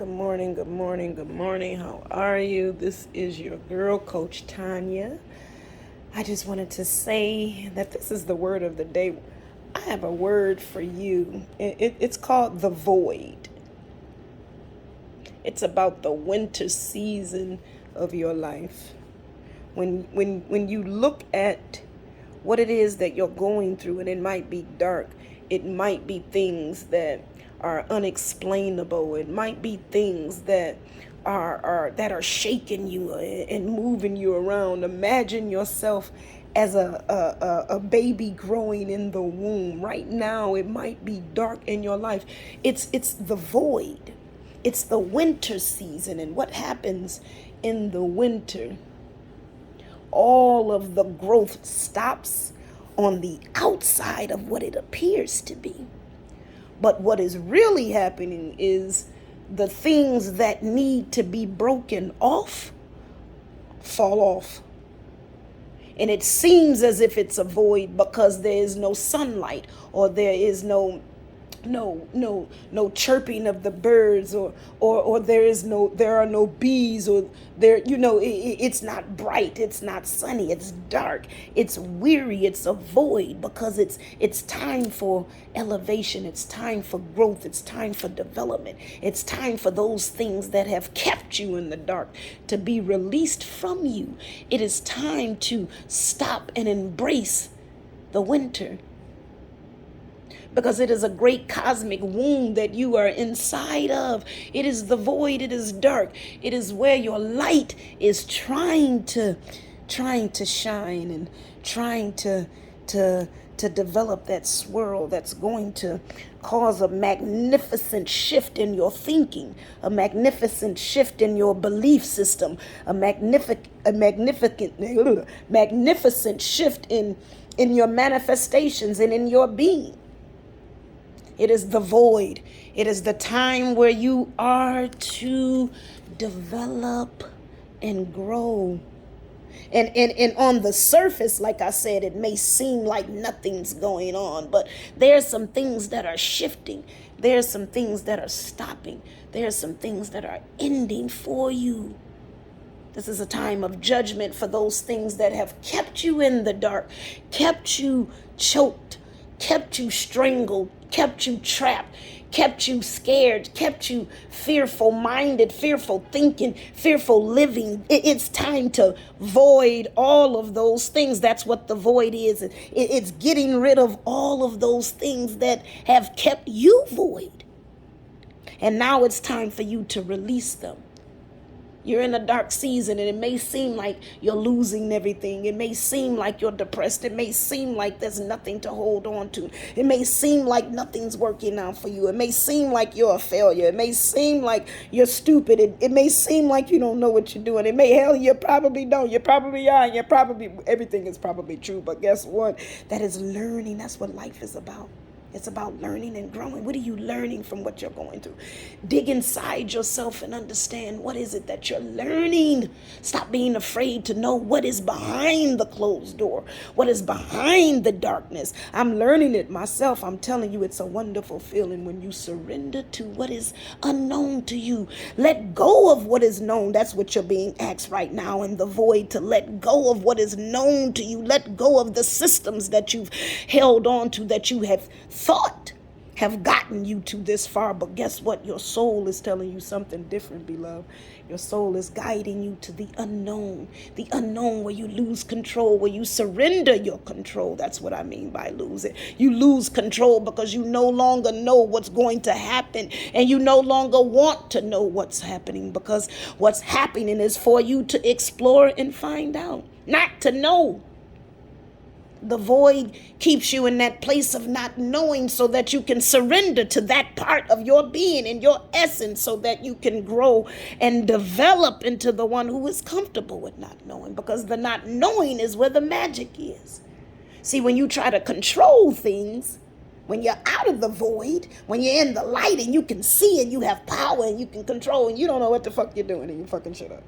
Good morning, good morning, good morning. How are you? This is your girl, Coach Tanya. I just wanted to say that this is the word of the day. I have a word for you. It's called the void. It's about the winter season of your life. When you look at what it is that you're going through, and it might be dark, it might be things that are unexplainable, it might be things that are shaking you and moving you around. Imagine yourself as a baby growing in the womb. Right now it might be dark in your life. It's the void. It's the winter season. And what happens in the winter, all of the growth stops on the outside of what it appears to be. But what is really happening is the things that need to be broken off fall off. And it seems as if it's a void because there is no sunlight, or there is no chirping of the birds, or there are no bees, or it's not bright, it's not sunny, it's dark, it's weary, it's a void, because it's time for elevation, it's time for growth, it's time for development, it's time for those things that have kept you in the dark to be released from you. It is time to stop and embrace the winter, because it is a great cosmic wound that you are inside of. It is the void. It is dark. It is where your light is trying to shine, and trying to develop that swirl that's going to cause a magnificent shift in your thinking, a magnificent shift in your belief system, a magnificent shift in your manifestations and in your being. It is the void. It is the time where you are to develop and grow. And on the surface, like I said, it may seem like nothing's going on, but there are some things that are shifting. There are some things that are stopping. There are some things that are ending for you. This is a time of judgment for those things that have kept you in the dark, kept you choked, kept you strangled, kept you trapped, kept you scared, kept you fearful minded, fearful thinking, fearful living. It's time to void all of those things. That's what the void is. It's getting rid of all of those things that have kept you void. And now it's time for you to release them. You're in a dark season, and it may seem like you're losing everything. It may seem like you're depressed. It may seem like there's nothing to hold on to. It may seem like nothing's working out for you. It may seem like you're a failure. It may seem like you're stupid. It may seem like you don't know what you're doing. Hell, you probably don't. You probably are. Everything is probably true. But guess what? That is learning. That's what life is about. It's about learning and growing. What are you learning from what you're going through? Dig inside yourself and understand, what is it that you're learning? Stop being afraid to know what is behind the closed door, what is behind the darkness. I'm learning it myself. I'm telling you, it's a wonderful feeling when you surrender to what is unknown to you. Let go of what is known. That's what you're being asked right now in the void, to let go of what is known to you. Let go of the systems that you've held on to, that you have thought have gotten you to this far. But guess what? Your soul is telling you something different, beloved. Your soul is guiding you to the unknown where you lose control, where you surrender your control. That's what I mean by lose it. You lose control because you no longer know what's going to happen, and you no longer want to know what's happening, because what's happening is for you to explore and find out, not to know. The void keeps you in that place of not knowing, so that you can surrender to that part of your being and your essence, so that you can grow and develop into the one who is comfortable with not knowing, because the not knowing is where the magic is. See, when you try to control things, when you're out of the void, when you're in the light and you can see and you have power and you can control, and you don't know what the fuck you're doing, and you fucking shut up.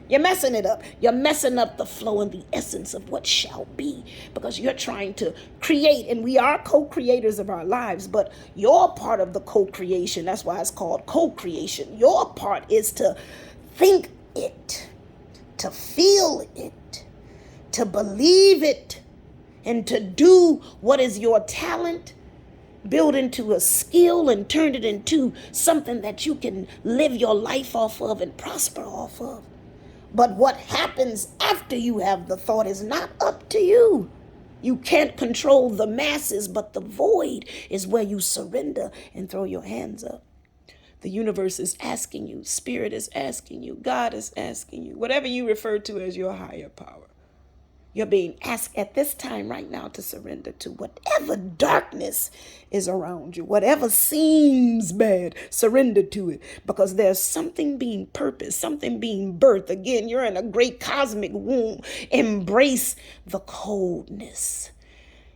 You're messing it up. You're messing up the flow and the essence of what shall be, because you're trying to create, and we are co-creators of our lives, but your part of the co-creation, that's why it's called co-creation. Your part is to think it, to feel it, to believe it, and to do what is your talent, build into a skill and turn it into something that you can live your life off of and prosper off of. But what happens after you have the thought is not up to you. You can't control the masses, but the void is where you surrender and throw your hands up. The universe is asking you, spirit is asking you, God is asking you, whatever you refer to as your higher power. You're being asked at this time right now to surrender to whatever darkness is around you, whatever seems bad, surrender to it, because there's something being purposed, something being birthed. Again, you're in a great cosmic womb. Embrace the coldness.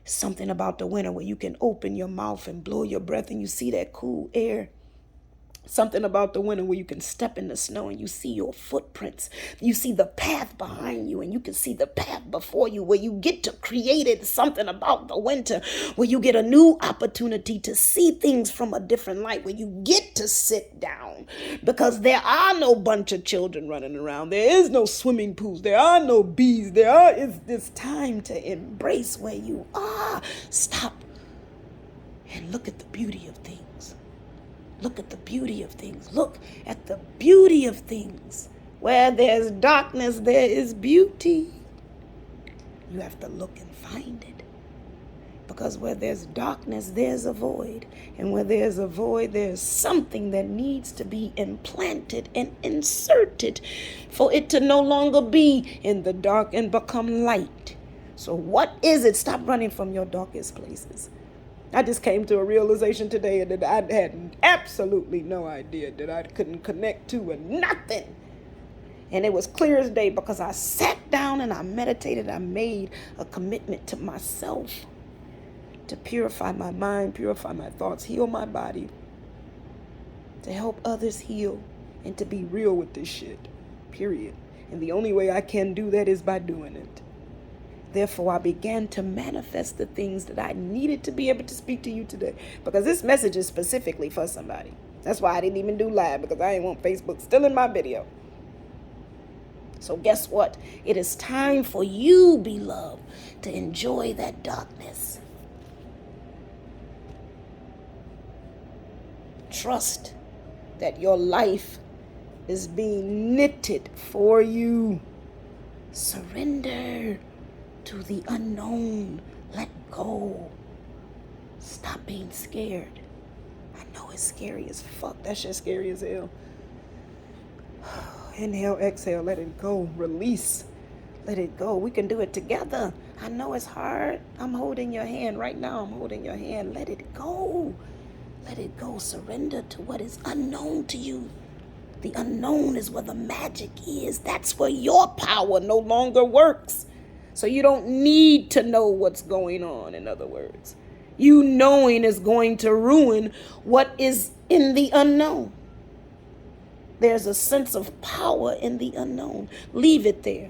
Something about the winter where you can open your mouth and blow your breath and you see that cool air. Something about the winter where you can step in the snow and you see your footprints. You see the path behind you and you can see the path before you, where you get to create it. Something about the winter where you get a new opportunity to see things from a different light, where you get to sit down, because there are no bunch of children running around. There is no swimming pools. There are no bees. It's time to embrace where you are. Stop and look at the beauty of things. Look at the beauty of things. Look at the beauty of things. Where there's darkness, there is beauty. You have to look and find it. Because where there's darkness, there's a void. And where there's a void, there's something that needs to be implanted and inserted for it to no longer be in the dark and become light. So what is it? Stop running from your darkest places. I just came to a realization today that I had absolutely no idea that I couldn't connect to nothing. And it was clear as day, because I sat down and I meditated. I made a commitment to myself to purify my mind, purify my thoughts, heal my body, to help others heal, and to be real with this shit, period. And the only way I can do that is by doing it. Therefore, I began to manifest the things that I needed to be able to speak to you today. Because this message is specifically for somebody. That's why I didn't even do live, because I didn't want Facebook still in my video. So guess what? It is time for you, beloved, to enjoy that darkness. Trust that your life is being knitted for you. Surrender to the unknown. Let go. Stop being scared. I know it's scary as fuck. That shit's scary as hell. Inhale, exhale, let it go. Release. Let it go. We can do it together. I know it's hard. I'm holding your hand right now. I'm holding your hand. Let it go. Let it go. Surrender to what is unknown to you. The unknown is where the magic is. That's where your power no longer works. So you don't need to know what's going on, in other words. You knowing is going to ruin what is in the unknown. There's a sense of power in the unknown. Leave it there.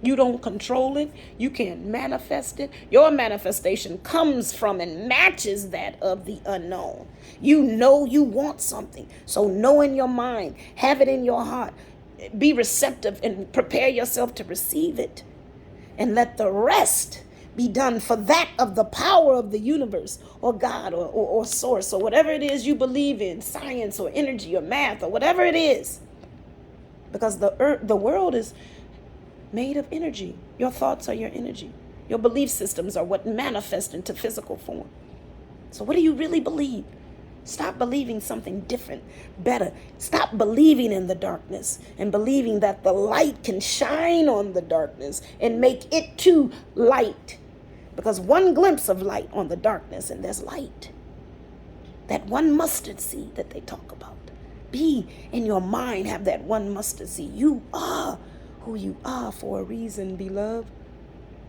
You don't control it. You can't manifest it. Your manifestation comes from and matches that of the unknown. You know you want something. So know in your mind, have it in your heart. Be receptive and prepare yourself to receive it. And let the rest be done for that of the power of the universe, or God, or source, or whatever it is you believe in, science or energy or math or whatever it is. Because the world is made of energy. Your thoughts are your energy. Your belief systems are what manifest into physical form. So what do you really believe? Stop believing something different, better. Stop believing in the darkness and believing that the light can shine on the darkness and make it too light. Because one glimpse of light on the darkness and there's light. That one mustard seed that they talk about. Be in your mind, have that one mustard seed. You are who you are for a reason, beloved.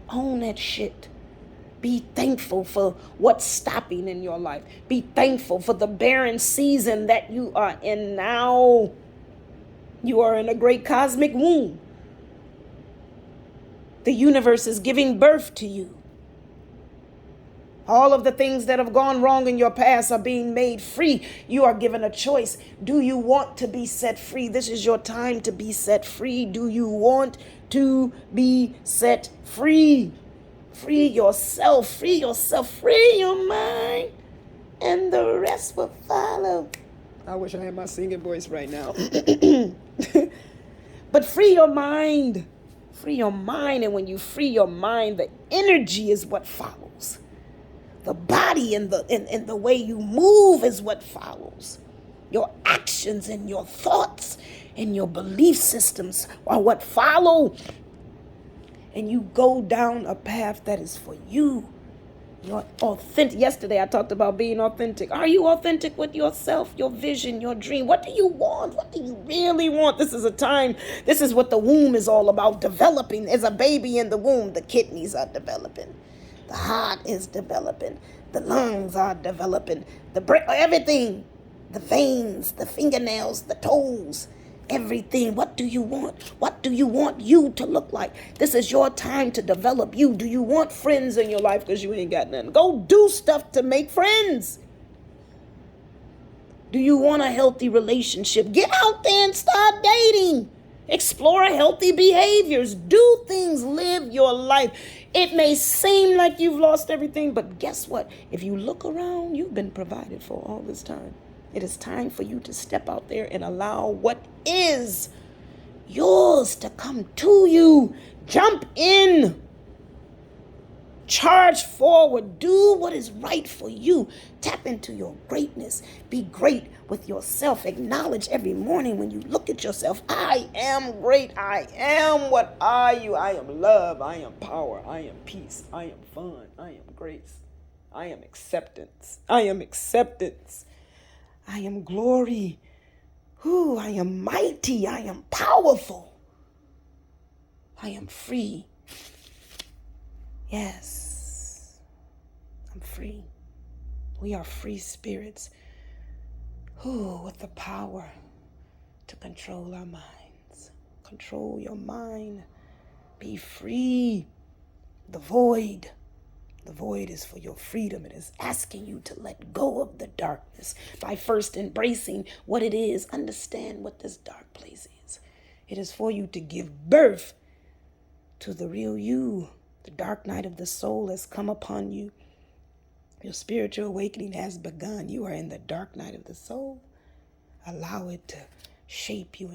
Own that shit. Be thankful for what's stopping in your life. Be thankful for the barren season that you are in now. You are in a great cosmic womb. The universe is giving birth to you. All of the things that have gone wrong in your past are being made free. You are given a choice. Do you want to be set free? This is your time to be set free. Do you want to be set free? Free yourself, free yourself, free your mind, and the rest will follow. I wish I had my singing voice right now. But free your mind. Free your mind, and when you free your mind, the energy is what follows. The body and the way you move is what follows. Your actions and your thoughts and your belief systems are what follow. And you go down a path that is for you. You're authentic. Yesterday I talked about being authentic. Are you authentic with yourself, your vision, your dream? What do you want? What do you really want? This is a time. This is what the womb is all about, developing. As a baby in the womb, the kidneys are developing. The heart is developing. The lungs are developing. The brain, everything. The veins, the fingernails, the toes, everything. What do you want? What do you want you to look like? This is your time to develop you. Do you want friends in your life because you ain't got nothing? Go do stuff to make friends. Do you want a healthy relationship? Get out there and start dating. Explore healthy behaviors. Do things. Live your life. It may seem like you've lost everything, but guess what? If you look around, you've been provided for all this time. It is time for you to step out there and allow what is yours to come to you. Jump in. Charge forward. Do what is right for you. Tap into your greatness. Be great with yourself. Acknowledge every morning when you look at yourself. I am great. I am. What are you? I am love. I am power. I am peace. I am fun. I am grace. I am acceptance. I am acceptance. I am glory. Ooh, I am mighty. I am powerful. I am free. Yes, I'm free. We are free spirits. Ooh, with the power to control our minds. Control your mind. Be free. The void. The void is for your freedom. It is asking you to let go of the darkness by first embracing what it is. Understand what this dark place is. It is for you to give birth to the real you. The dark night of the soul has come upon you. Your spiritual awakening has begun. You are in the dark night of the soul. Allow it to shape you